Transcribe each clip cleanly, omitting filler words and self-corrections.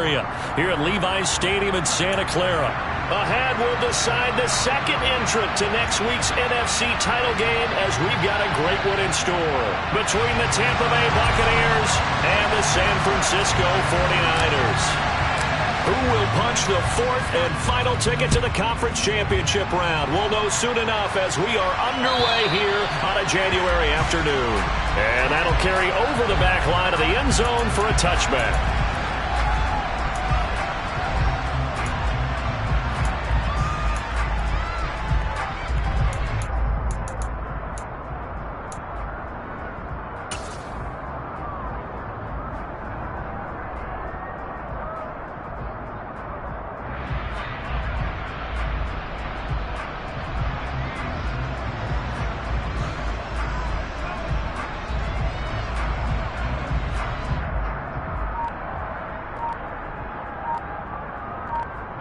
area here at Levi's Stadium in Santa Clara. Ahead will decide the second entrant to next week's NFC title game, as we've got a great one in store between the Tampa Bay Buccaneers and the San Francisco 49ers. Who will punch the fourth and final ticket to the conference championship round? We'll know soon enough as we are underway here on a January afternoon. And that'll carry over the back line of the end zone for a touchback.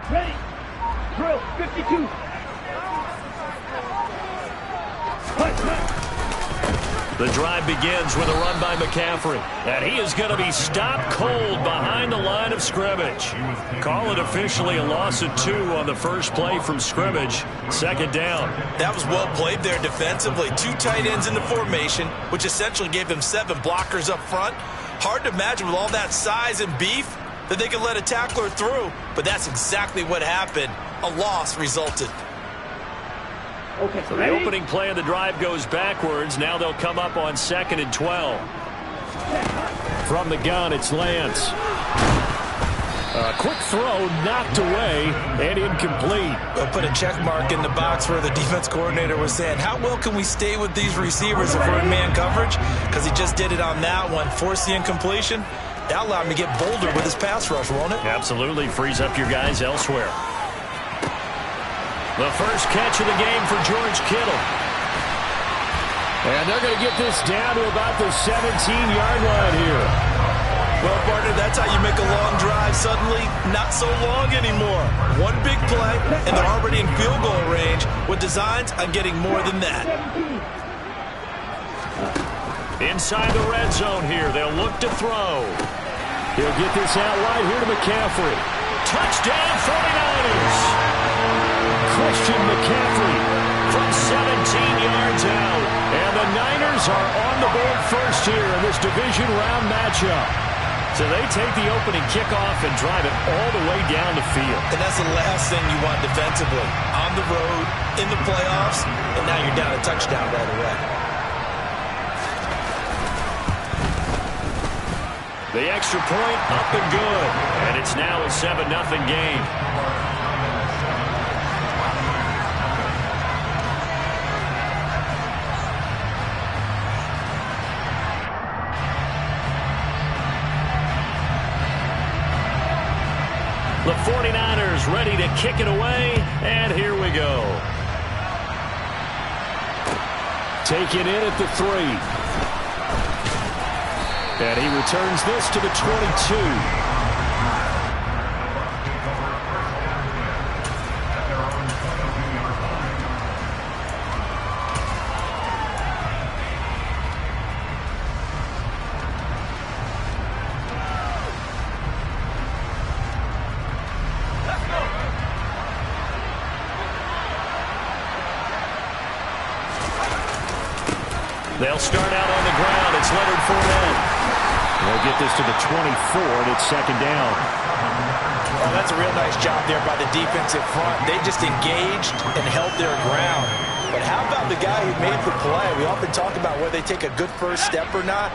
Ready. Drill. 52. The drive begins with a run by McCaffrey. And he is going to be stopped cold behind the line of scrimmage. Call it officially a loss of 2 on the first play from scrimmage. Second down. That was well played there defensively. 2 tight ends in the formation, which essentially gave them 7 blockers up front. Hard to imagine with all that size and beef that they could let a tackler through, but that's exactly what happened. A loss resulted. Okay, so the opening play of the drive goes backwards. Now they'll come up on 2nd and 12. From the gun, it's Lance. A quick throw knocked away and incomplete. We'll put a check mark in the box where the defense coordinator was saying, how well can we stay with these receivers if we're in man coverage? Because he just did it on that one, forced the incompletion. That allowed him to get bolder with his pass rush, won't it? Absolutely. Frees up your guys elsewhere. The first catch of the game for George Kittle. And they're going to get this down to about the 17-yard line here. Well, partner, that's how you make a long drive suddenly not so long anymore. One big play, and they're already in field goal range with designs on getting more than that. Inside the red zone here, they'll look to throw. He'll get this out wide here to McCaffrey. Touchdown 49ers! Christian McCaffrey from 17 yards out. And the Niners are on the board first here in this division round matchup. So they take the opening kickoff and drive it all the way down the field. And that's the last thing you want defensively. On the road, in the playoffs, and now you're down a touchdown right away. The extra point up and good. And it's now a 7-0 game. The 49ers ready to kick it away, and here we go. Taken in at the 3. And he returns this to the 22. They'll start out on the ground. It's Leonard Fournette. They'll get this to the 24, and it's second down. Well, that's a real nice job there by the defensive front. They just engaged and held their ground. But how about the guy who made the play? We often talk about whether they take a good first step or not.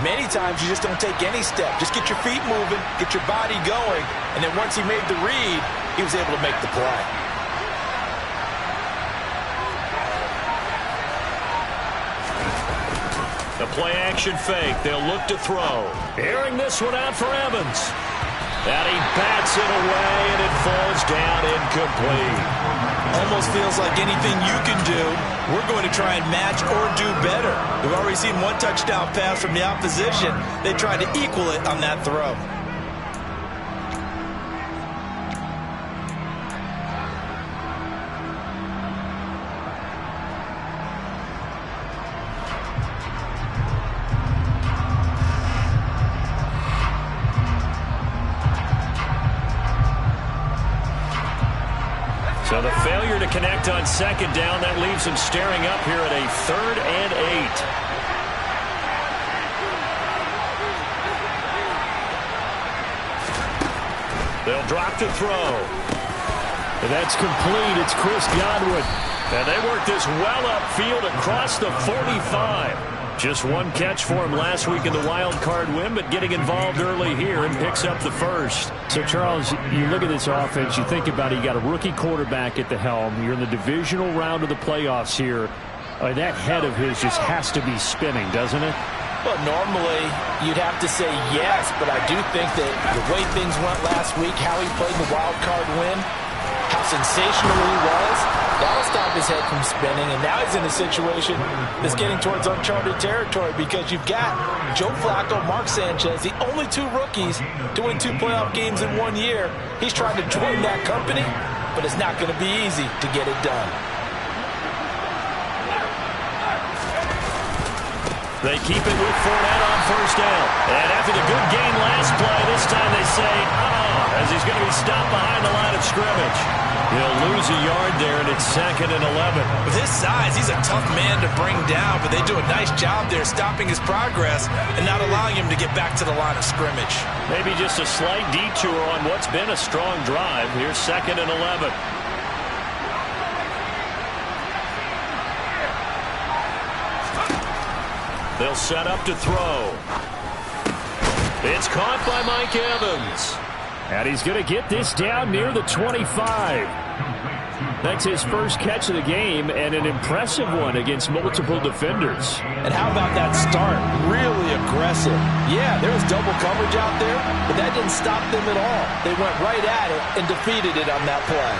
Many times you just don't take any step. Just get your feet moving, get your body going, and then once he made the read, he was able to make the play. The play-action fake. They'll look to throw. Airing this one out for Evans. And he bats it away, and it falls down incomplete. Almost feels like anything you can do, we're going to try and match or do better. We've already seen one touchdown pass from the opposition. They tried to equal it on that throw. So the failure to connect on second down, that leaves him staring up here at a 3rd and 8. They'll drop to throw. And that's complete. It's Chris Godwin. And they worked this well upfield across the 45. Just one catch for him last week in the wild card win, but getting involved early here and picks up the first. So, Charles, you look at this offense, you think about it, you got a rookie quarterback at the helm. You're in the divisional round of the playoffs here. That head of his just has to be spinning, doesn't it? Well, normally you'd have to say yes, but I do think that the way things went last week, how he played in the wild card win, how sensational he was, that'll stop his head from spinning. And now he's in a situation that's getting towards uncharted territory because you've got Joe Flacco, Mark Sanchez, the only 2 rookies to win 2 playoff games in 1 year. He's trying to join that company, but it's not going to be easy to get it done. They keep it with Fournette on first down. And after the good gain last play, this time they say, as he's going to be stopped behind the line of scrimmage. He'll lose a yard there, and it's 2nd and 11. With his size, he's a tough man to bring down, but they do a nice job there stopping his progress and not allowing him to get back to the line of scrimmage. Maybe just a slight detour on what's been a strong drive. Here's 2nd and 11. They'll set up to throw. It's caught by Mike Evans. And he's going to get this down near the 25. That's his first catch of the game, and an impressive one against multiple defenders. And how about that start? Really aggressive. Yeah, there was double coverage out there, but that didn't stop them at all. They went right at it and defeated it on that play.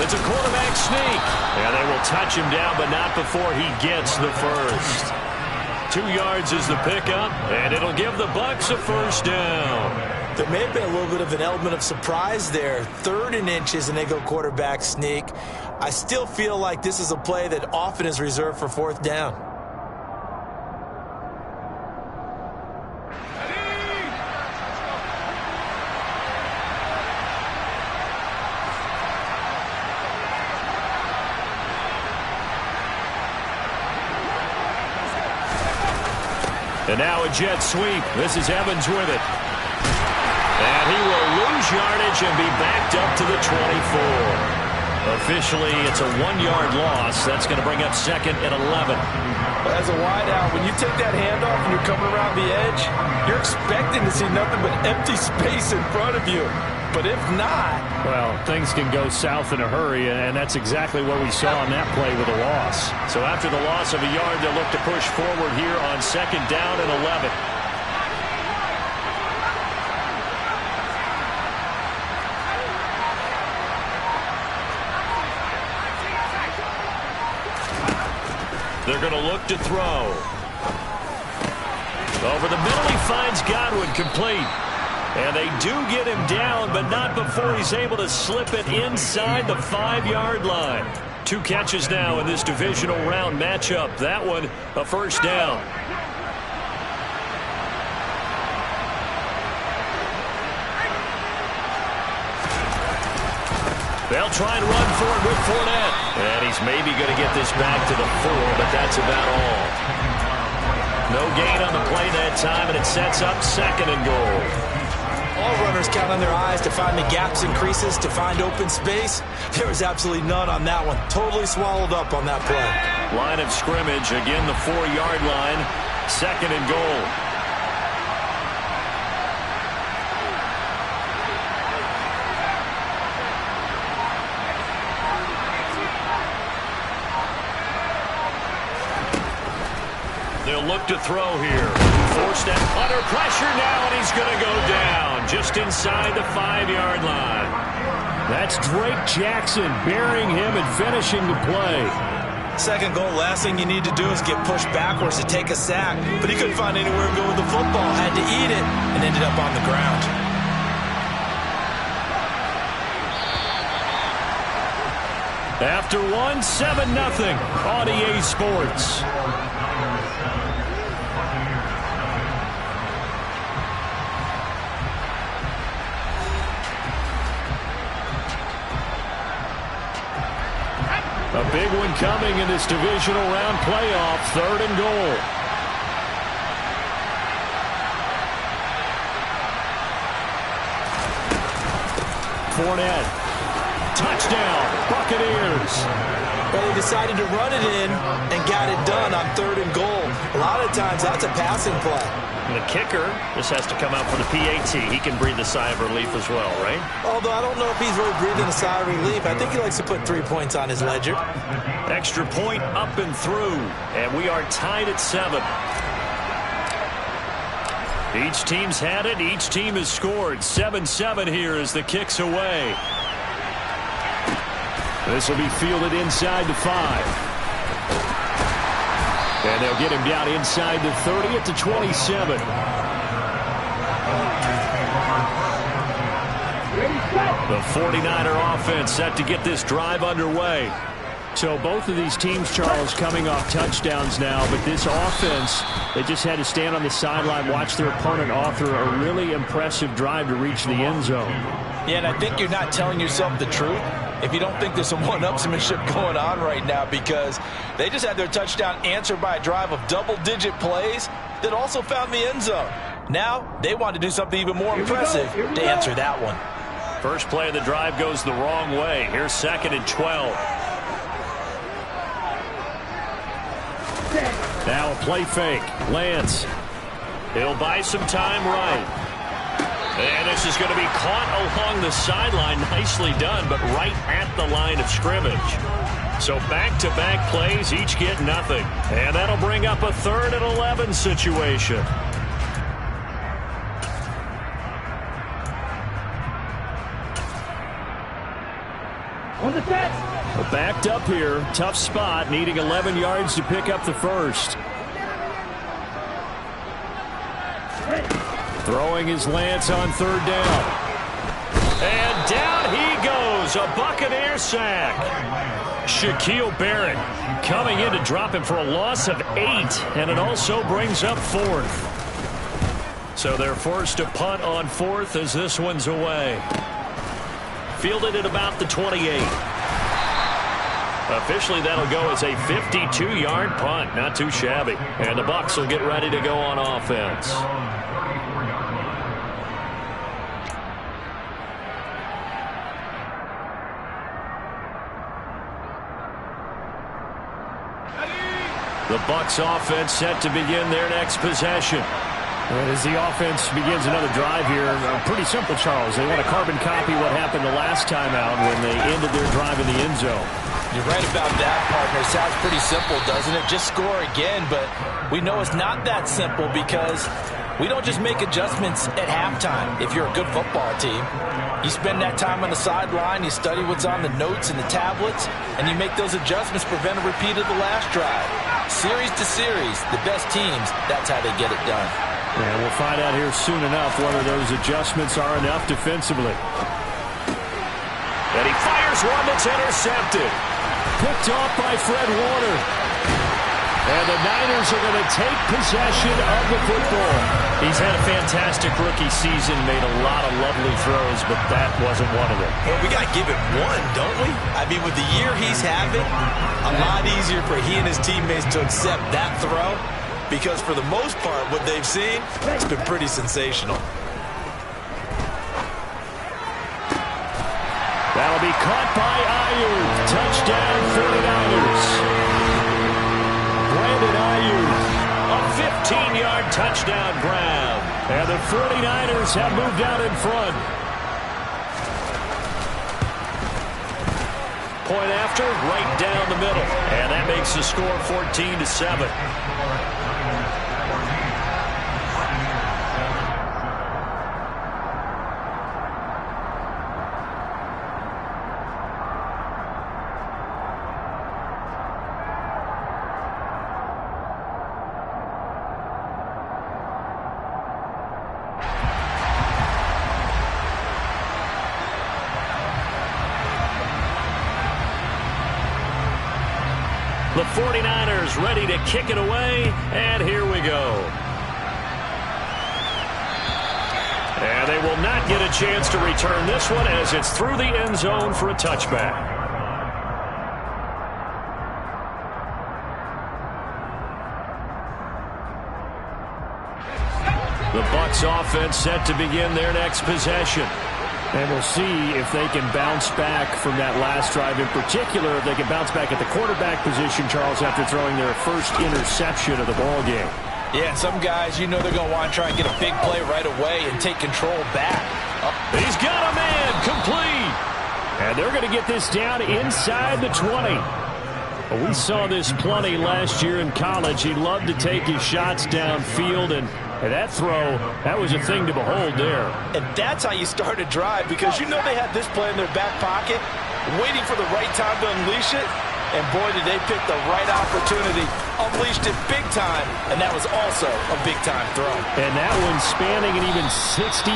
It's a quarterback sneak. And they will touch him down, but not before he gets the first. 2 yards is the pickup, and it'll give the Bucs a first down. There may have been a little bit of an element of surprise there. 3rd and inches, and they go quarterback sneak. I still feel like this is a play that often is reserved for 4th down. And now a jet sweep. This is Evans with it. And he will lose yardage and be backed up to the 24. Officially, it's a 1-yard loss. That's going to bring up 2nd and 11. As a wideout, when you take that handoff and you're coming around the edge, you're expecting to see nothing but empty space in front of you. But if not... Well, things can go south in a hurry, and that's exactly what we saw on that play with a loss. So after the loss of a yard, they'll look to push forward here on 2nd down and 11. They're going to look to throw. Over the middle, he finds Godwin complete. And they do get him down, but not before he's able to slip it inside the 5-yard line. 2 catches now in this divisional round matchup. That one, a first down. They'll try and run for it with Fournette. And he's maybe going to get this back to the 4, but that's about all. No gain on the play that time, and it sets up 2nd and goal. All runners count on their eyes to find the gaps and creases, to find open space. There was absolutely none on that one. Totally swallowed up on that play. Line of scrimmage, again the 4-yard line. 2nd and goal. They'll look to throw here. Forced that under pressure now, and he's going to go down just inside the 5-yard line. That's Drake Jackson burying him and finishing the play. 2nd goal, last thing you need to do is get pushed backwards to take a sack. But he couldn't find anywhere to go with the football, had to eat it, and ended up on the ground. After one, 7-0 on EA Sports. A big one coming in this divisional round playoff. 3rd and goal. Fournette. Touchdown, Buccaneers. Well, they decided to run it in and got it done on 3rd and goal. A lot of times, that's a passing play. And the kicker just has to come out for the PAT. He can breathe a sigh of relief as well, right? Although I don't know if he's really breathing a sigh of relief. I think he likes to put 3 points on his ledger. Extra point up and through. And we are tied at 7. Each team's had it. Each team has scored. 7-7 here as the kick's away. This will be fielded inside the 5. And they'll get him down inside the 30 at the 27. The 49er offense set to get this drive underway. So both of these teams, Charles, coming off touchdowns now, but this offense, they just had to stand on the sideline, watch their opponent author a really impressive drive to reach the end zone. Yeah, and I think you're not telling yourself the truth if you don't think there's some one-upsmanship going on right now, because they just had their touchdown answered by a drive of double-digit plays that also found the end zone. Now, they want to do something even more impressive to answer that one. First play of the drive goes the wrong way. Here's 2nd and 12. Now a play fake. Lance. He'll buy some time right. And this is going to be caught along the sideline. Nicely done, but right at the line of scrimmage. So back-to-back plays, each get nothing. And that'll bring up a 3rd and 11 situation. On the set. Well, backed up here. Tough spot, needing 11 yards to pick up the first. Throwing his Lance on 3rd down. And down he goes. A Buccaneer sack. Shaquille Barrett coming in to drop him for a loss of 8. And it also brings up 4th. So they're forced to punt on 4th as this one's away. Fielded at about the 28. Officially, that'll go as a 52-yard punt. Not too shabby. And the Bucs will get ready to go on offense. The Bucs offense set to begin their next possession. And as the offense begins another drive here, pretty simple, Charles. They want to carbon copy what happened the last time out when they ended their drive in the end zone. You're right about that, partner. Sounds pretty simple, doesn't it? Just score again, but we know it's not that simple because we don't just make adjustments at halftime. If you're a good football team, you spend that time on the sideline, you study what's on the notes and the tablets, and you make those adjustments, prevent a repeat of the last drive. Series to series, the best teams, that's how they get it done. And we'll find out here soon enough whether those adjustments are enough defensively. And he fires one that's intercepted. Picked off by Fred Warner. And the Niners are going to take possession of the football. He's had a fantastic rookie season, made a lot of lovely throws, but that wasn't one of them. Well, we got to give it one, don't we? I mean, with the year he's having, a lot easier for he and his teammates to accept that throw, because for the most part, what they've seen, it's been pretty sensational. That'll be caught by Ayuk. Touchdown, 49ers. Brandon Ayuk, a 15-yard touchdown grab. And the 49ers have moved out in front. Point after, right down the middle. And that makes the score 14-7. The 49ers ready to kick it away, and here we go. And they will not get a chance to return this one as it's through the end zone for a touchback. The Bucs offense set to begin their next possession. And we'll see if they can bounce back from that last drive. In particular, if they can bounce back at the quarterback position, Charles, after throwing their first interception of the ball game. Yeah, some guys, you know they're going to want to try and get a big play right away and take control back. He's got a man complete. And they're going to get this down inside the 20. We saw this plenty last year in college. He loved to take his shots downfield, and that throw, that was a thing to behold there. And that's how you start a drive, because you know they had this play in their back pocket, waiting for the right time to unleash it. And boy, did they pick the right opportunity, unleashed it big time, and that was also a big-time throw. And that one spanning an even 65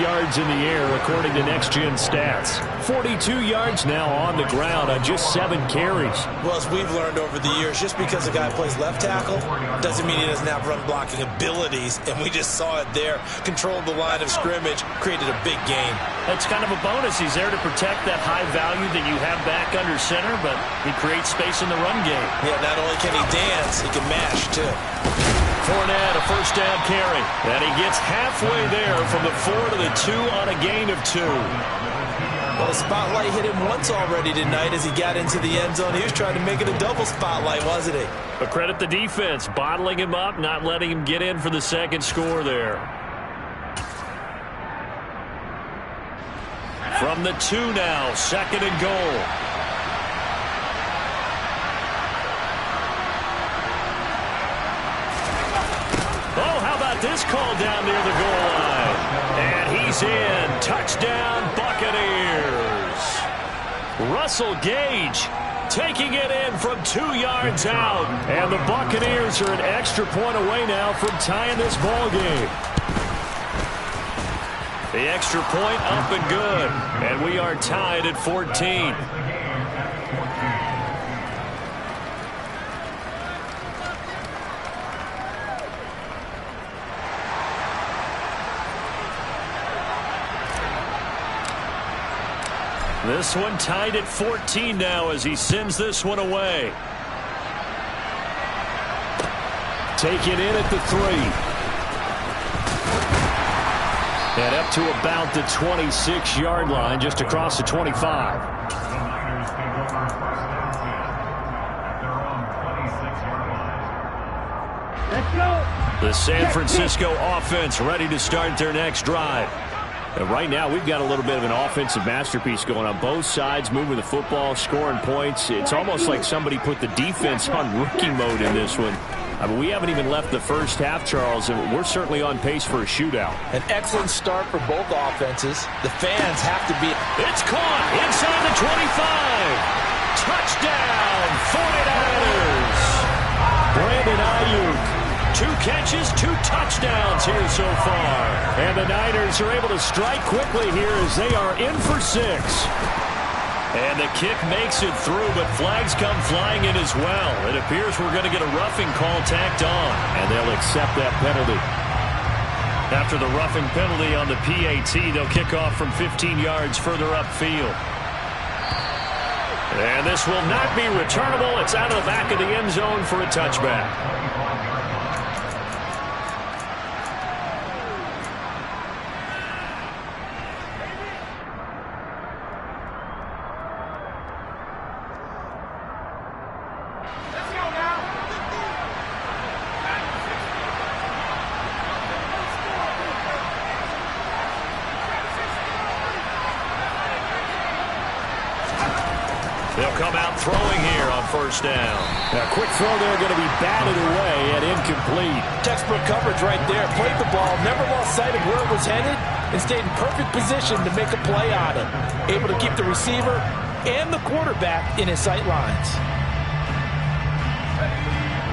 yards in the air, according to Next Gen Stats. 42 yards now on the ground on just 7 carries. Well, as we've learned over the years, just because a guy plays left tackle doesn't mean he doesn't have run-blocking abilities, and we just saw it there. Controlled the line of scrimmage, created a big gain. That's kind of a bonus. He's there to protect that high value that you have back under center, but he creates space in the run game. Yeah, not only can he dance, he can mash, too. Fournette, a first down carry. And he gets halfway there from the 4 to the 2 on a gain of 2. Well, the spotlight hit him once already tonight as he got into the end zone. He was trying to make it a double spotlight, wasn't he? But credit the defense, bottling him up, not letting him get in for the second score there. From the 2 now, 2nd and goal. Oh, how about this call down near the goal line? And he's in. Touchdown, Buccaneers. Russell Gage taking it in from 2 yards out. And the Buccaneers are an extra point away now from tying this ball game. The extra point up and good. And we are tied at 14. This one tied at 14 now as he sends this one away. Taken in at the 3. And up to about the 26-yard line, just across the 25. Let's go. The San Francisco offense ready to start their next drive. And right now, we've got a little bit of an offensive masterpiece going on both sides, moving the football, scoring points. It's almost like somebody put the defense on rookie mode in this one. I mean, we haven't even left the first half, Charles, and we're certainly on pace for a shootout. An excellent start for both offenses. The fans have to be... It's caught inside the 25. Touchdown, 49ers. Brandon Ayuk. 2 catches, 2 touchdowns here so far. And the Niners are able to strike quickly here as they are in for 6. And the kick makes it through, but flags come flying in as well. It appears we're going to get a roughing call tacked on. And they'll accept that penalty. After the roughing penalty on the PAT, they'll kick off from 15 yards further upfield. And this will not be returnable. It's out of the back of the end zone for a touchback. They'll come out throwing here on first down. Now, quick throw there, going to be batted away and incomplete. Textbook coverage right there. Played the ball, never lost sight of where it was headed, and stayed in perfect position to make a play on it. Able to keep the receiver and the quarterback in his sight lines.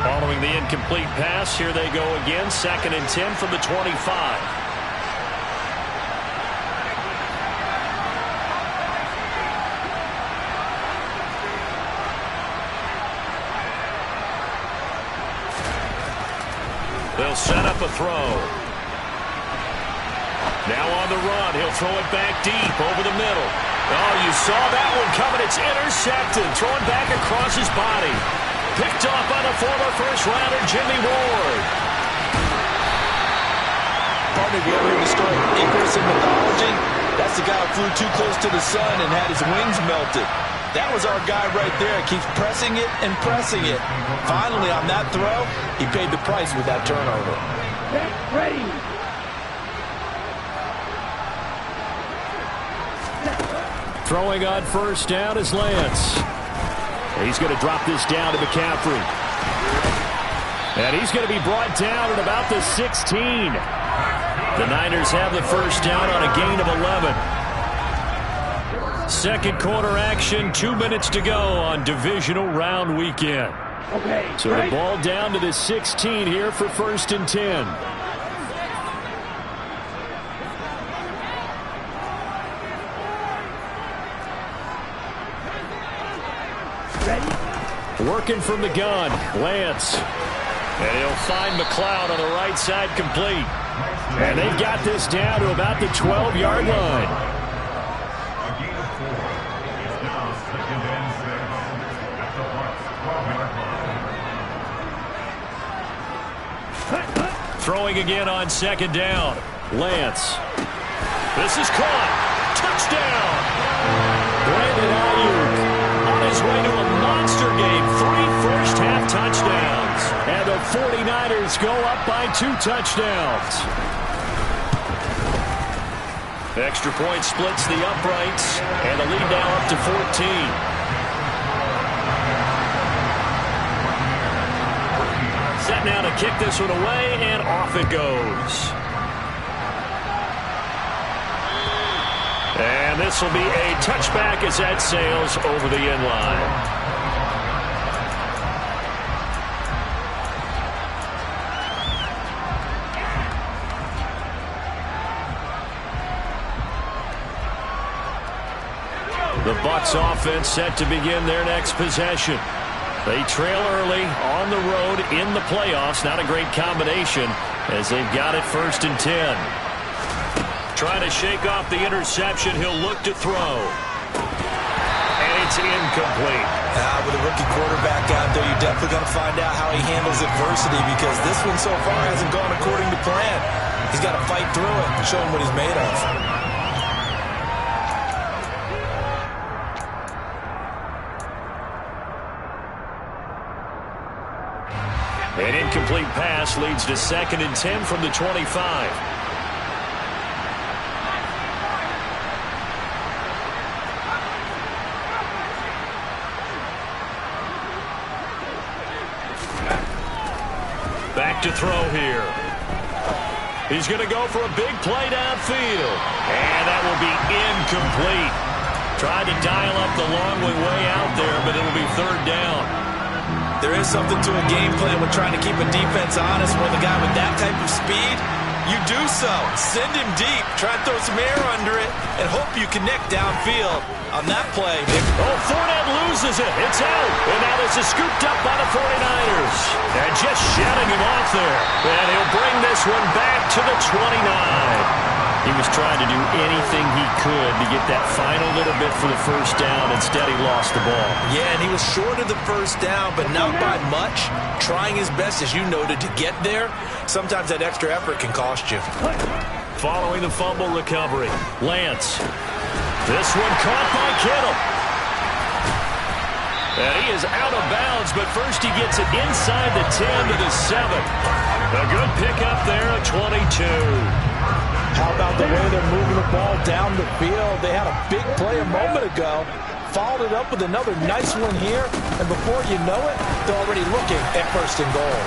Following the incomplete pass, here they go again. 2nd and 10 from the 25. They'll set up a throw. Now on the run. He'll throw it back deep over the middle. Oh, you saw that one coming. It's intercepted. Thrown back across his body. Picked off by the former first-rounder, Jimmy Ward. If you ever heard the story of Icarus in mythology, that's the guy who flew too close to the sun and had his wings melted. That was our guy right there. Keeps pressing it and pressing it. Finally, on that throw, he paid the price with that turnover. Get ready. Throwing on first down is Lance. He's going to drop this down to McCaffrey. And he's going to be brought down at about the 16. The Niners have the first down on a gain of 11. Second quarter action, 2 minutes to go on divisional round weekend. Okay. So the ball down to the 16 here for 1st and 10. Working from the gun, Lance. And he'll find McLeod on the right side complete. And they've got this down to about the 12-yard line. Throwing again on second down. Lance. This is caught. Touchdown. Brandon Ayuk on his way to a monster game. 3 first-half touchdowns. And the 49ers go up by 2 touchdowns. Extra point splits the uprights. And the lead now up to 14. Set now to kick this one away, and off it goes. And this will be a touchback as that sails over the end line. The Bucs offense set to begin their next possession. They trail early on the road in the playoffs. Not a great combination as they've got it 1st and 10. Trying to shake off the interception. He'll look to throw. And it's incomplete. With a rookie quarterback out there, you're definitely going to find out how he handles adversity, because this one so far hasn't gone according to plan. He's got to fight through it and show him what he's made of. An incomplete pass leads to 2nd and 10 from the 25. Back to throw here. He's going to go for a big play downfield. And that will be incomplete. Tried to dial up the long way out there, but it'll be 3rd down. There is something to a game plan with trying to keep a defense honest. When the guy with that type of speed, you do so. Send him deep. Try and throw some air under it and hope you connect downfield. On that play, Fournette loses it. It's out. And now this is scooped up by the 49ers. And just shutting him off there. And he'll bring this one back to the 29. He was trying to do anything he could to get that final little bit for the first down. Instead, he lost the ball. Yeah, and he was short of the first down, but not by much. Trying his best, as you noted, to get there. Sometimes that extra effort can cost you. Following the fumble recovery, Lance. This one caught by Kittle. And he is out of bounds, but first he gets it inside the 10 to the 7. A good pickup there at 22. How about the way they're moving the ball down the field? They had a big play a moment ago, followed it up with another nice one here, and before you know it, they're already looking at 1st and goal.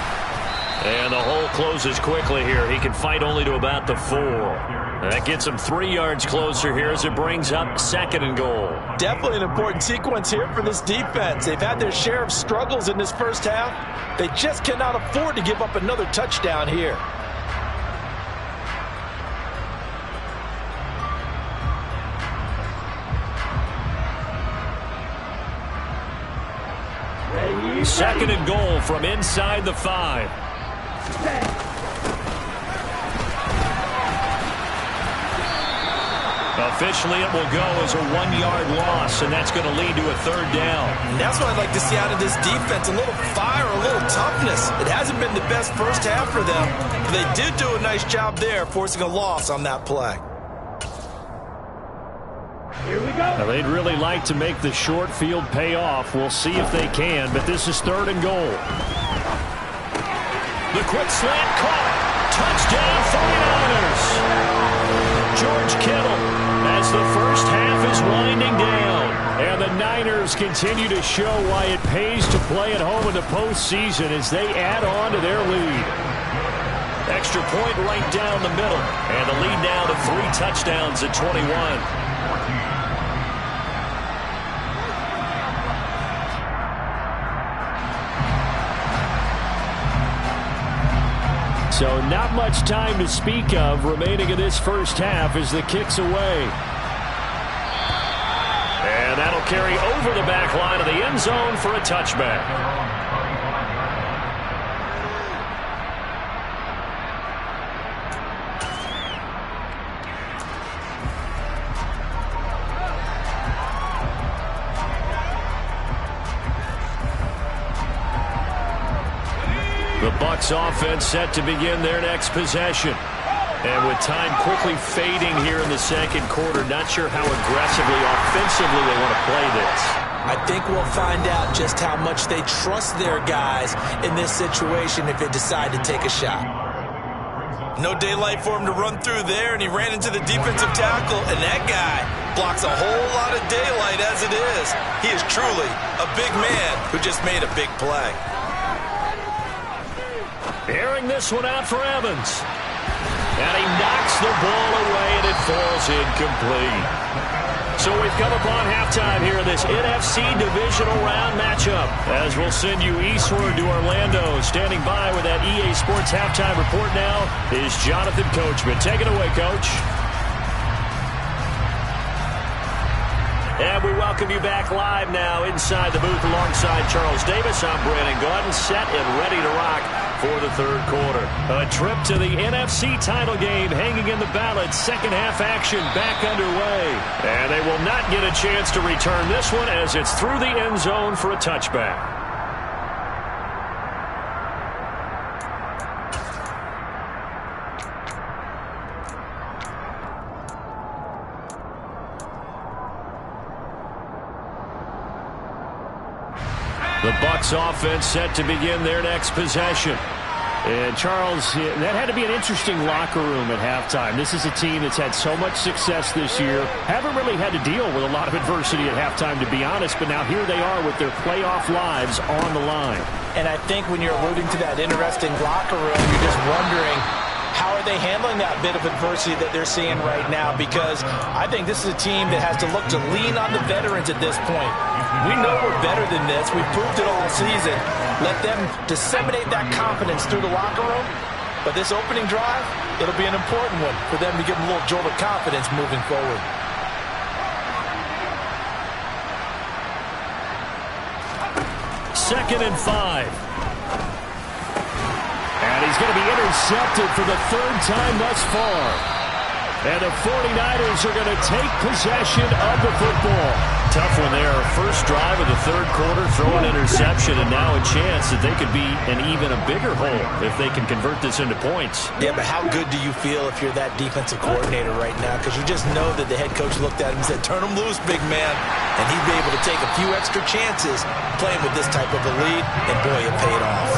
And the hole closes quickly here. He can fight only to about the 4. That gets him 3 yards closer here as it brings up 2nd and goal. Definitely an important sequence here for this defense. They've had their share of struggles in this first half. They just cannot afford to give up another touchdown here. Second and goal from inside the 5. Officially, it will go as a 1-yard loss, and that's going to lead to a 3rd down. And that's what I'd like to see out of this defense, a little fire, a little toughness. It hasn't been the best first half for them, but they did do a nice job there, forcing a loss on that play. Here we go. Now, they'd really like to make the short field pay off. We'll see if they can, but this is 3rd and goal. The quick slant caught. Touchdown 49ers. George Kittle as the first half is winding down. And the Niners continue to show why it pays to play at home in the postseason as they add on to their lead. Extra point right down the middle. And the lead now to 3 touchdowns at 21. So not much time to speak of remaining in this first half as the kick's away. And that'll carry over the back line of the end zone for a touchback. The Bucs offense set to begin their next possession. And with time quickly fading here in the second quarter, not sure how aggressively, offensively they want to play this. I think we'll find out just how much they trust their guys in this situation if they decide to take a shot. No daylight for him to run through there, and he ran into the defensive tackle, and that guy blocks a whole lot of daylight as it is. He is truly a big man who just made a big play. Airing this one out for Evans. And he knocks the ball away, and it falls incomplete. So we've come upon halftime here in this NFC divisional round matchup. As we'll send you eastward to Orlando. Standing by with that EA Sports halftime report now is Jonathan Coachman. Take it away, Coach. And we welcome you back live now inside the booth alongside Charles Davis. I'm Brandon Gaudin, set and ready to rock for the third quarter. A trip to the NFC title game hanging in the balance. Second half action back underway. And they will not get a chance to return this one as it's through the end zone for a touchback. The Bucs offense set to begin their next possession. And, Charles, that had to be an interesting locker room at halftime. This is a team that's had so much success this year. Haven't really had to deal with a lot of adversity at halftime, to be honest. But now here they are with their playoff lives on the line. And I think when you're alluding to that interesting locker room, you're just wondering, how are they handling that bit of adversity that they're seeing right now? Because I think this is a team that has to look to lean on the veterans at this point. We know we're better than this. We've proved it all season. Let them disseminate that confidence through the locker room. But this opening drive, it'll be an important one for them to give them a little jolt of confidence moving forward. Second and 5. And he's going to be intercepted for the third time thus far. And the 49ers are going to take possession of the football. Tough one there. First drive of the third quarter, throw an interception, and now a chance that they could be an even a bigger hole if they can convert this into points. Yeah, but how good do you feel if you're that defensive coordinator right now? Because you just know that the head coach looked at him and said, turn him loose, big man. And he'd be able to take a few extra chances playing with this type of a lead, and boy, it paid off.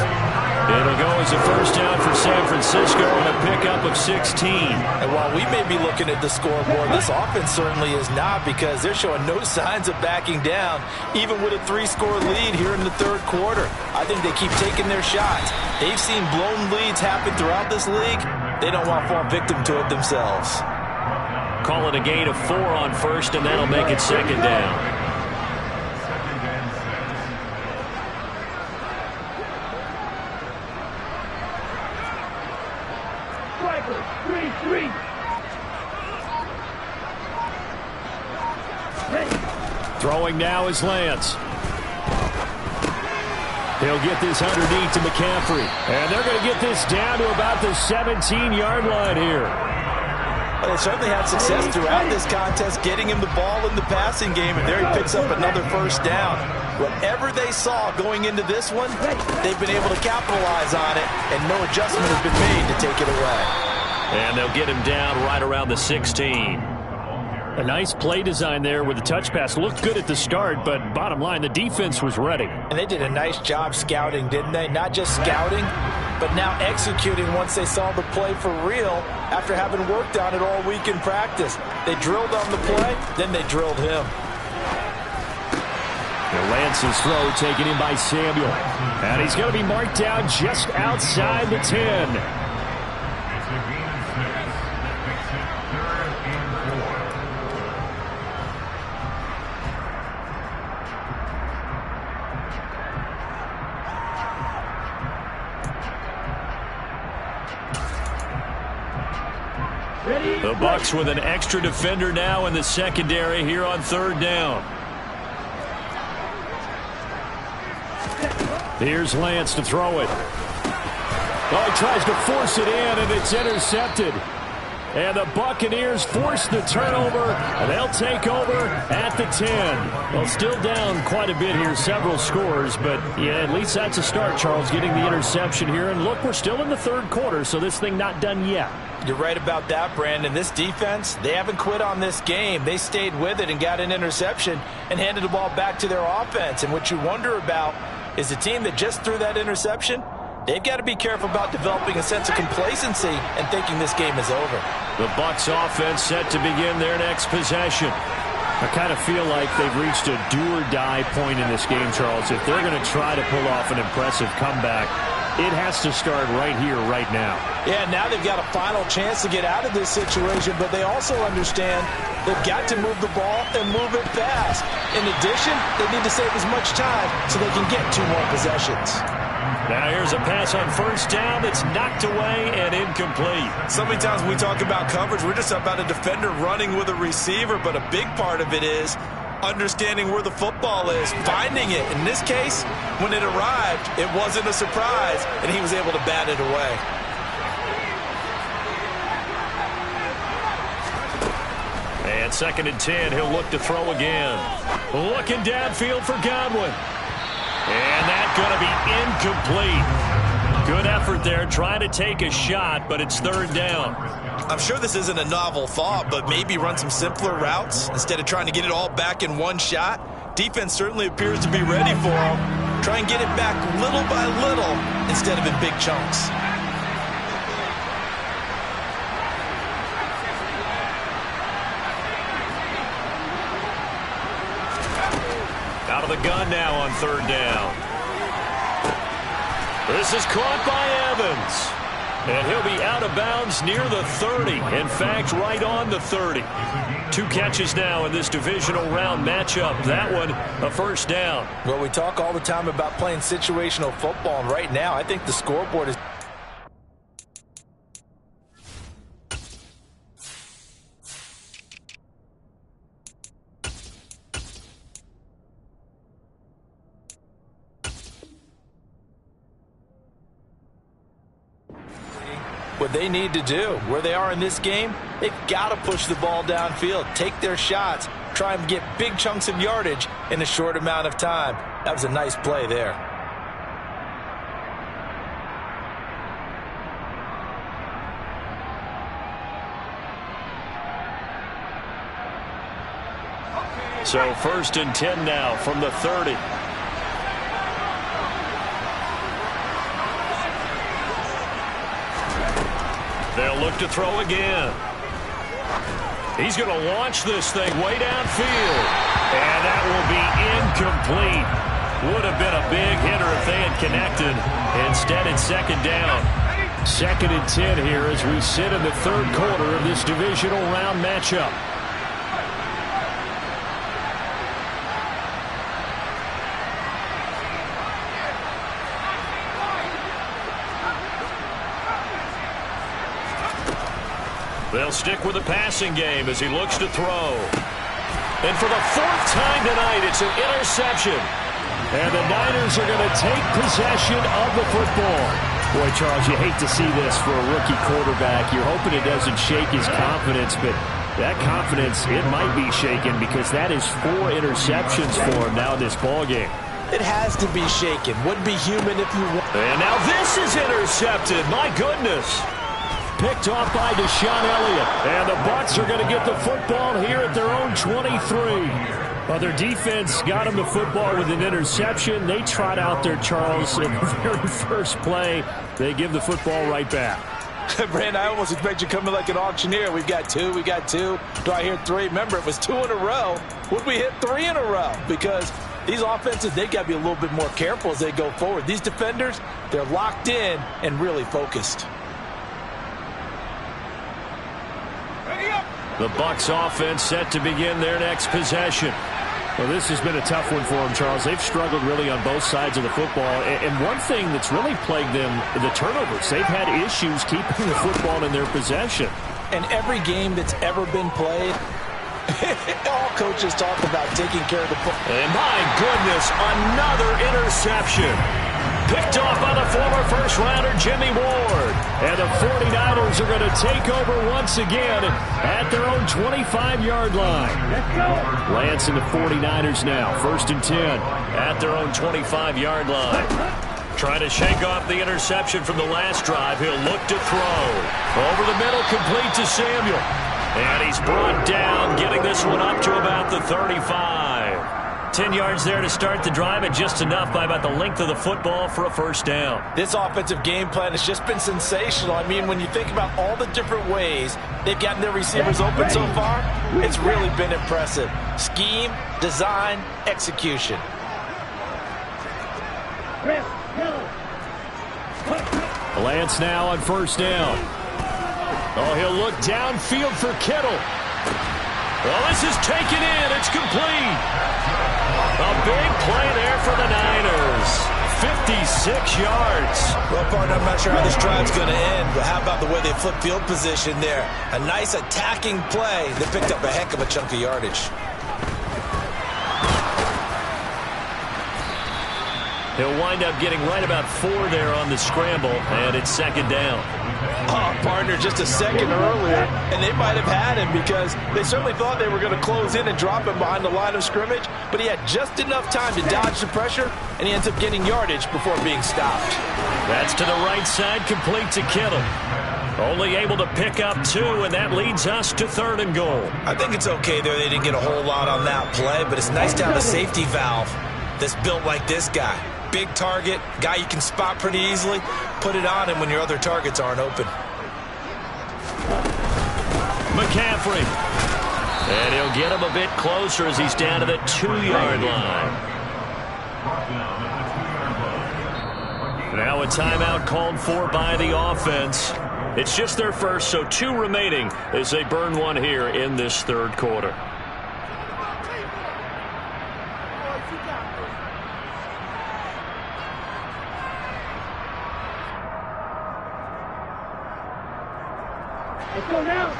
It'll go as a first down for San Francisco and a pickup of 16. And while we may be looking at the scoreboard, this offense certainly is not, because they're showing no signs of backing down, even with a 3-score lead here in the third quarter. I think they keep taking their shots. They've seen blown leads happen throughout this league. They don't want to fall victim to it themselves. Call it a gain of 4 on first, and that'll make it second down. Throwing now is Lance. He'll get this underneath to McCaffrey. And they're going to get this down to about the 17-yard line here. Well, they certainly had success throughout this contest, getting him the ball in the passing game, and there he picks up another first down. Whatever they saw going into this one, they've been able to capitalize on it, and no adjustment has been made to take it away. And they'll get him down right around the 16. A nice play design there with the touch pass. Looked good at the start, but bottom line, the defense was ready. And they did a nice job scouting, didn't they? Not just scouting, but now executing once they saw the play for real after having worked on it all week in practice. They drilled on the play, then they drilled him. Lance's throw taken in by Samuel. And he's going to be marked down just outside the 10. The Bucs with an extra defender now in the secondary here on third down. Here's Lance to throw it. Oh, he tries to force it in, and it's intercepted. And the Buccaneers force the turnover, and they'll take over at the 10. Well, still down quite a bit here, several scores, but yeah, at least that's a start, Charles, getting the interception here. And look, we're still in the third quarter, so this thing not done yet. You're right about that, Brandon. This defense, they haven't quit on this game. They stayed with it and got an interception and handed the ball back to their offense. And what you wonder about is the team that just threw that interception, they've got to be careful about developing a sense of complacency and thinking this game is over. The Bucs offense set to begin their next possession. I kind of feel like they've reached a do-or-die point in this game, Charles. If they're going to try to pull off an impressive comeback, it has to start right here, right now. Yeah, now they've got a final chance to get out of this situation, but they also understand they've got to move the ball and move it fast. In addition, they need to save as much time so they can get 2 more possessions. Now here's a pass on first down that's knocked away and incomplete. So many times when we talk about coverage, we're just about a defender running with a receiver, but a big part of it is understanding where the football is, finding it. In this case, when it arrived, it wasn't a surprise, and he was able to bat it away. And 2nd and 10, he'll look to throw again. Looking downfield for Godwin. And that's going to be incomplete. Good effort there, trying to take a shot, but it's 3rd down. I'm sure this isn't a novel thought, but maybe run some simpler routes instead of trying to get it all back in one shot. Defense certainly appears to be ready for him. Try and get it back little by little instead of in big chunks. Out of the gun now on 3rd down. This is caught by Evans. And he'll be out of bounds near the 30. In fact, right on the 30. 2 catches now in this divisional round matchup. That one, a first down. Well, we talk all the time about playing situational football, and right now I think the scoreboard is... what they need to do. Where they are in this game, they've got to push the ball downfield, take their shots, try and get big chunks of yardage in a short amount of time. That was a nice play there. So 1st and 10 now from the 30. They'll look to throw again. He's going to launch this thing way downfield. And that will be incomplete. Would have been a big hitter if they had connected. Instead, it's 2nd down. 2nd and 10 here as we sit in the 3rd quarter of this divisional round matchup. They'll stick with the passing game as he looks to throw. And for the 4th time tonight, it's an interception. And the Niners are going to take possession of the football. Boy, Charles, you hate to see this for a rookie quarterback. You're hoping it doesn't shake his confidence, but that confidence, it might be shaken because that is 4 interceptions for him now in this ballgame. It has to be shaken. Wouldn't be human if you want. And now this is intercepted. My goodness. Picked off by Deshaun Elliott. And the Bucs are going to get the football here at their own 23. Well, their defense got him the football with an interception. They trot out there, Charles, in the very first play. They give the football right back. Brand, I almost expect you coming like an auctioneer. We've got 2, we got 2. Do I hear 3? Remember, it was 2 in a row. Would we hit 3 in a row? Because these offenses, they got to be a little bit more careful as they go forward. These defenders, they're locked in and really focused. The Bucs offense set to begin their next possession. Well, this has been a tough one for them, Charles. They've struggled really on both sides of the football. And one thing that's really plagued them, the turnovers. They've had issues keeping the football in their possession. And every game that's ever been played, all coaches talk about taking care of the football. And my goodness, another interception. Picked off by the former first-rounder Jimmy Ward. And the 49ers are going to take over once again at their own 25-yard line. Lance and the 49ers now, 1st and 10. At their own 25-yard line. Trying to shake off the interception from the last drive. He'll look to throw. Over the middle, complete to Samuel. And he's brought down, getting this one up to about the 35. 10 yards there to start the drive, and just enough by about the length of the football for a first down. This offensive game plan has just been sensational. I mean, when you think about all the different ways they've gotten their receivers open so far, it's really been impressive. Scheme, design, execution. Lance now on 1st down. Oh, he'll look downfield for Kittle. Well, this is taken in. It's complete. A big play there for the Niners. 56 yards. Well, partner, I'm not sure how this drive's going to end, but how about the way they flip field position there? A nice attacking play that picked up a heck of a chunk of yardage. He'll wind up getting right about 4 there on the scramble, and it's 2nd down. Oh, partner, just a second earlier, and they might have had him because they certainly thought they were going to close in and drop him behind the line of scrimmage, but he had just enough time to dodge the pressure, and he ends up getting yardage before being stopped. That's to the right side, complete to Kittle. Only able to pick up 2, and that leads us to 3rd and goal. I think it's okay there. They didn't get a whole lot on that play, but it's nice to have a safety valve that's built like this guy. Big target, guy you can spot pretty easily. Put it on him when your other targets aren't open. McCaffrey. And he'll get him a bit closer as he's down to the 2-yard line. Now a timeout called for by the offense. It's just their first, so 2 remaining as they burn one here in this 3rd quarter. Let's go now.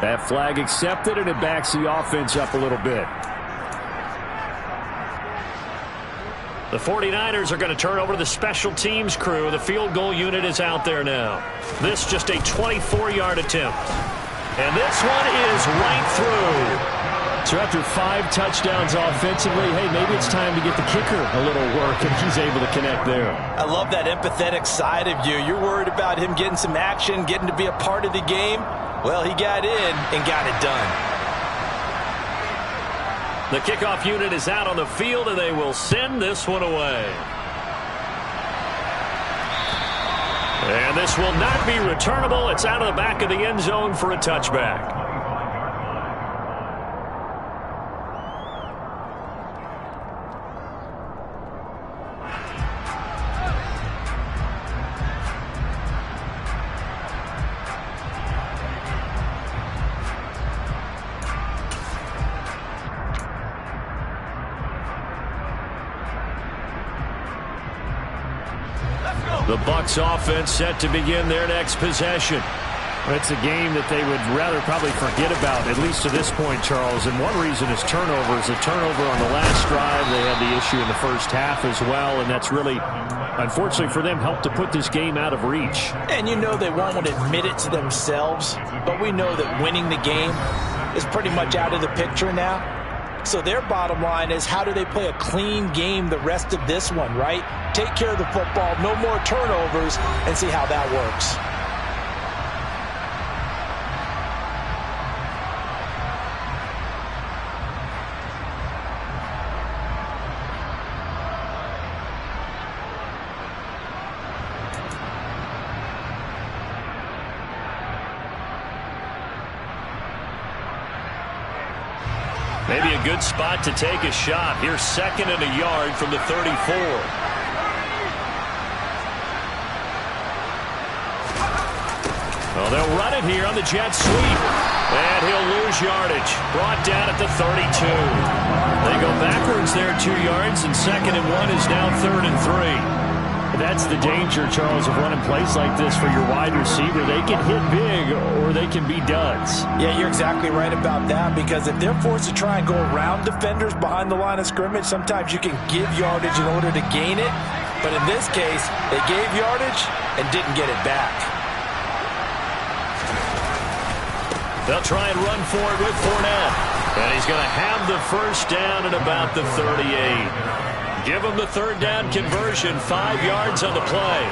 That flag accepted, and it backs the offense up a little bit. The 49ers are going to turn over to the special teams crew. The field goal unit is out there now. This just a 24-yard attempt. And this one is right through. So after 5 touchdowns offensively, hey, maybe it's time to get the kicker a little work, and he's able to connect there. I love that empathetic side of you. You're worried about him getting some action, getting to be a part of the game. Well, he got in and got it done. The kickoff unit is out on the field, and they will send this one away. And this will not be returnable. It's out of the back of the end zone for a touchback. The Bucs offense set to begin their next possession. It's a game that they would rather probably forget about, at least to this point, Charles. And one reason is turnovers. A turnover on the last drive. They had the issue in the first half as well, and that's really, unfortunately for them, helped to put this game out of reach. And you know they won't admit it to themselves, but we know that winning the game is pretty much out of the picture now. So their bottom line is, how do they play a clean game the rest of this one, right? Take care of the football, no more turnovers, and see how that works. Maybe a good spot to take a shot. Here's 2nd and a yard from the 34. Well, they'll run it here on the jet sweep. And he'll lose yardage. Brought down at the 32. They go backwards there 2 yards, and 2nd and 1 is now 3rd and 3. That's the danger, Charles, of running plays like this for your wide receiver. They can hit big or they can be duds. Yeah, you're exactly right about that, because if they're forced to try and go around defenders behind the line of scrimmage, sometimes you can give yardage in order to gain it. But in this case, they gave yardage and didn't get it back. They'll try and run for it with Fournette. And he's going to have the first down at about the 38. Give him the 3rd down conversion, 5 yards on the play.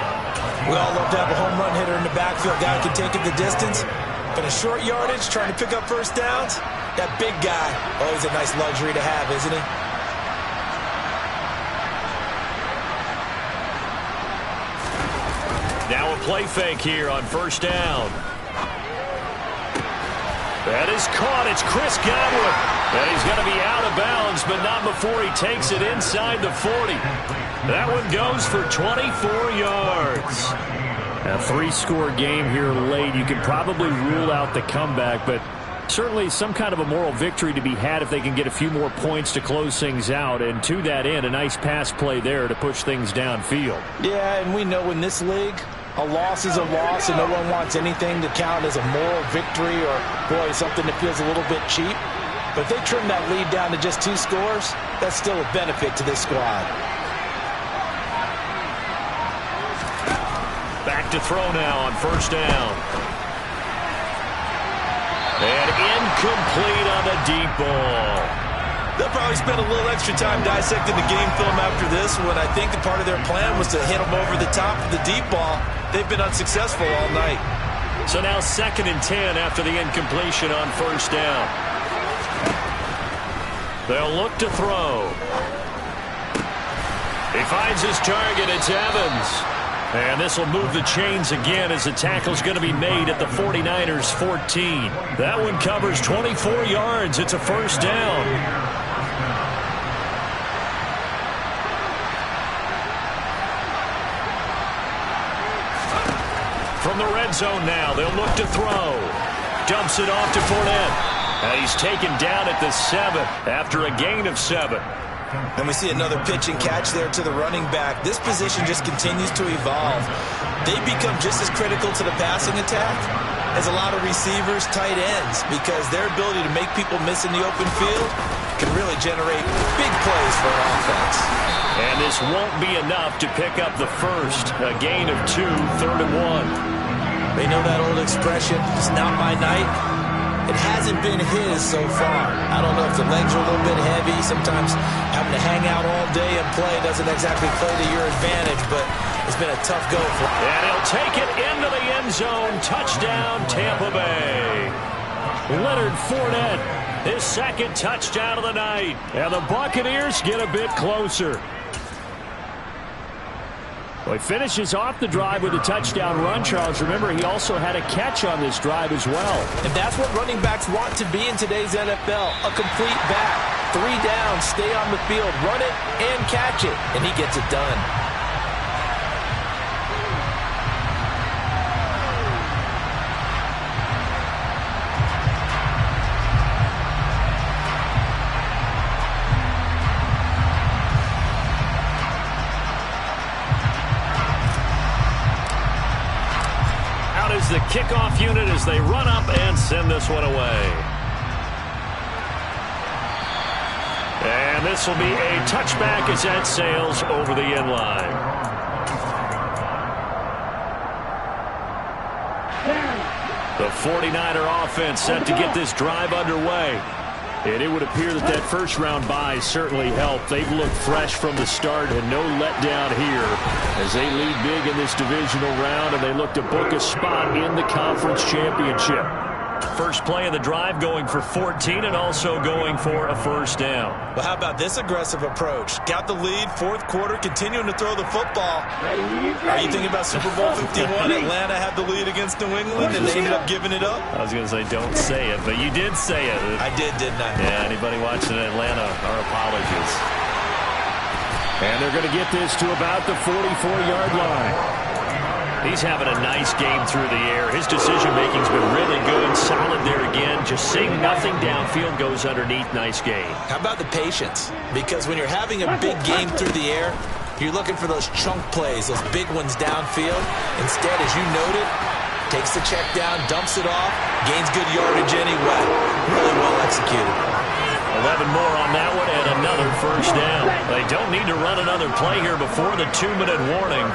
We all love to have a home run hitter in the backfield. Guy can take it the distance. But a short yardage, trying to pick up first downs, that big guy, always a nice luxury to have, isn't he? Now a play fake here on 1st down. That is caught. It's Chris Godwin. And he's going to be out of bounds, but not before he takes it inside the 40. That one goes for 24 yards. A 3-score game here late. You can probably rule out the comeback, but certainly some kind of a moral victory to be had if they can get a few more points to close things out. And to that end, a nice pass play there to push things downfield. Yeah, and we know in this league, a loss is a loss, and no one wants anything to count as a moral victory or, boy, something that feels a little bit cheap. But if they trim that lead down to just 2 scores, that's still a benefit to this squad. Back to throw now on 1st down. And incomplete on the deep ball. They'll probably spend a little extra time dissecting the game film after this one. I think the part of their plan was to hit them over the top of the deep ball. They've been unsuccessful all night. So now 2nd and 10 after the incompletion on 1st down. They'll look to throw. He finds his target. It's Evans. And this will move the chains again as the tackle's going to be made at the 49ers 14. That one covers 24 yards. It's a 1st down. From the red zone now, they'll look to throw. Dumps it off to Fournette. And he's taken down at the 7 after a gain of 7. And we see another pitch and catch there to the running back. This position just continues to evolve. They become just as critical to the passing attack as a lot of receivers, tight ends, because their ability to make people miss in the open field can really generate big plays for an offense. And this won't be enough to pick up the first. A gain of 2, 3rd and 1. They know that old expression, it's not my night. It hasn't been his so far. I don't know if the legs are a little bit heavy. Sometimes having to hang out all day and play doesn't exactly play to your advantage, but it's been a tough go for him. And he'll take it into the end zone. Touchdown, Tampa Bay. Leonard Fournette, his 2nd touchdown of the night. And the Buccaneers get a bit closer. Well, he finishes off the drive with a touchdown run, Charles. Remember, he also had a catch on this drive as well. And that's what running backs want to be in today's NFL, a complete back. 3 down, stay on the field, run it, and catch it. And he gets it done. the kickoff unit as they run up and send this one away. And this will be a touchback as that sails over the end line. The 49er offense set to get this drive underway. And it would appear that that first-round bye certainly helped. They've looked fresh from the start and no letdown here as they lead big in this divisional round, and they look to book a spot in the conference championship. First play of the drive going for 14 and also going for a first down. Well, how about this aggressive approach? Got the lead, fourth quarter, continuing to throw the football. Are you thinking about Super Bowl 51? Atlanta had the lead against New England, and they ended up giving it up? I was going to say don't say it, but you did say it. I did, didn't I? Yeah, anybody watching in Atlanta, our apologies. And they're going to get this to about the 44-yard line. He's having a nice game through the air. His decision-making's been really good. Solid there again. Just seeing nothing downfield, goes underneath. Nice game. How about the patience? Because when you're having a big game through the air, you're looking for those chunk plays, those big ones downfield. Instead, as you noted, takes the check down, dumps it off, gains good yardage anyway. Really well executed. 11 more on that one and another first down. They don't need to run another play here before the 2-minute warning.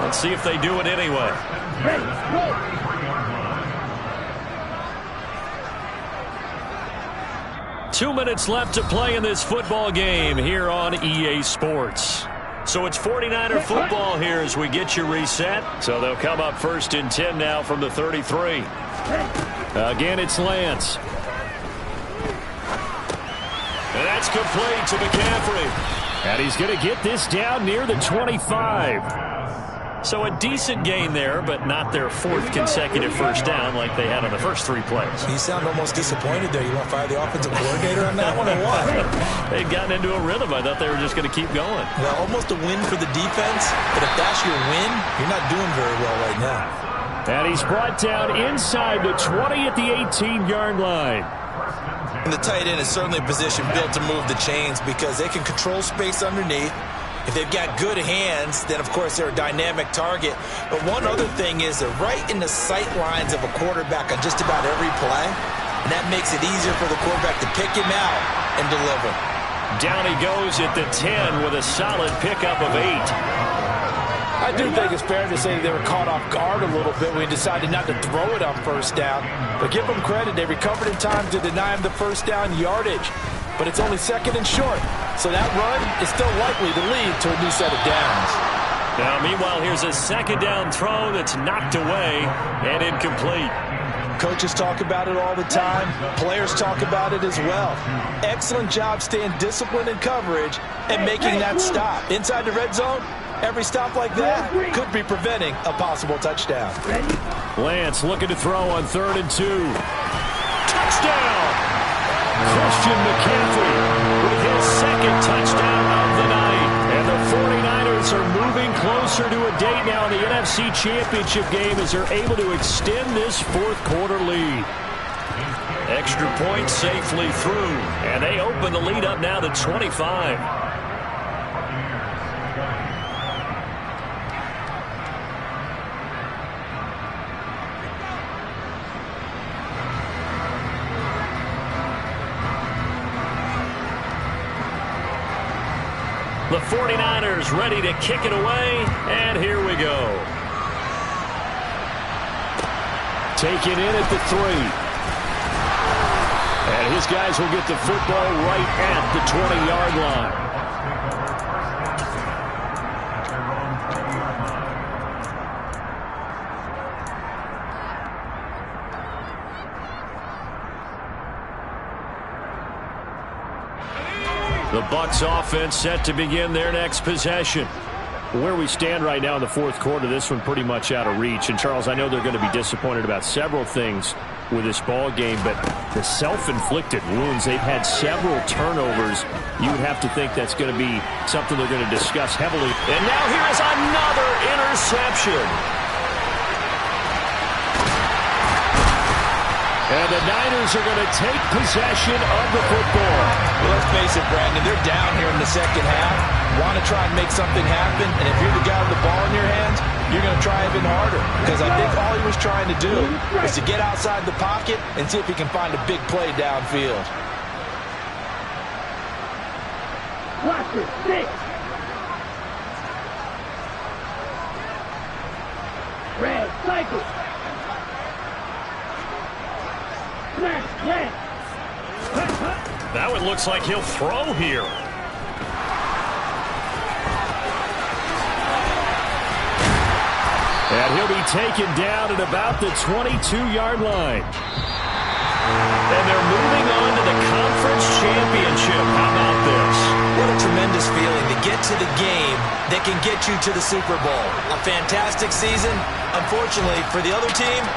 Let's see if they do it anyway. 2 minutes left to play in this football game here on EA Sports. So it's 49er football here as we get you reset. So they'll come up first and 10 now from the 33. Again, it's Lance. And that's complete to McCaffrey. And he's going to get this down near the 25. So a decent gain there, but not their fourth consecutive first down like they had on the first three plays. You sound almost disappointed there. You want to fire the offensive coordinator on that one or what? They'd gotten into a rhythm. I thought they were just going to keep going. Well, almost a win for the defense, but if that's your win, you're not doing very well right now. And he's brought down inside the 20 at the 18-yard line. And the tight end is certainly a position built to move the chains because they can control space underneath. If they've got good hands, then, of course, they're a dynamic target. But one other thing is they're right in the sight lines of a quarterback on just about every play. And that makes it easier for the quarterback to pick him out and deliver. Down he goes at the 10 with a solid pickup of 8. I do think it's fair to say that they were caught off guard a little bit when he decided not to throw it on first down. But give them credit. They recovered in time to deny him the first down yardage. But it's only second and short. So that run is still likely to lead to a new set of downs. Now, meanwhile, here's a second down throw that's knocked away and incomplete. Coaches talk about it all the time. Players talk about it as well. Excellent job staying disciplined in coverage and making that stop. Inside the red zone, every stop like that could be preventing a possible touchdown. Lance looking to throw on 3rd and 2. Touchdown! Christian McCaffrey with his second touchdown of the night. And the 49ers are moving closer to a date now in the NFC Championship game as they're able to extend this fourth quarter lead. Extra point safely through. And they open the lead up now to 25. The 49ers ready to kick it away, and here we go. Taken in at the 3. And his guys will get the football right at the 20-yard line. The Bucs offense set to begin their next possession. Where we stand right now in the fourth quarter, this one pretty much out of reach. And, Charles, I know they're going to be disappointed about several things with this ball game, but the self-inflicted wounds, they've had several turnovers. You would have to think that's going to be something they're going to discuss heavily. And now here is another interception. And the Niners are going to take possession of the football. Well, let's face it, Brandon, they're down here in the second half. Want to try and make something happen, and if you're the guy with the ball in your hands, you're going to try even harder. Because I think all he was trying to do was to get outside the pocket and see if he can find a big play downfield. Watch it, 6. Red, cycle. Smash, left. That one looks like he'll throw here. And he'll be taken down at about the 22-yard line. And they're moving on to the conference championship. How about this? What a tremendous feeling to get to the game that can get you to the Super Bowl. A fantastic season. Unfortunately, for the other team,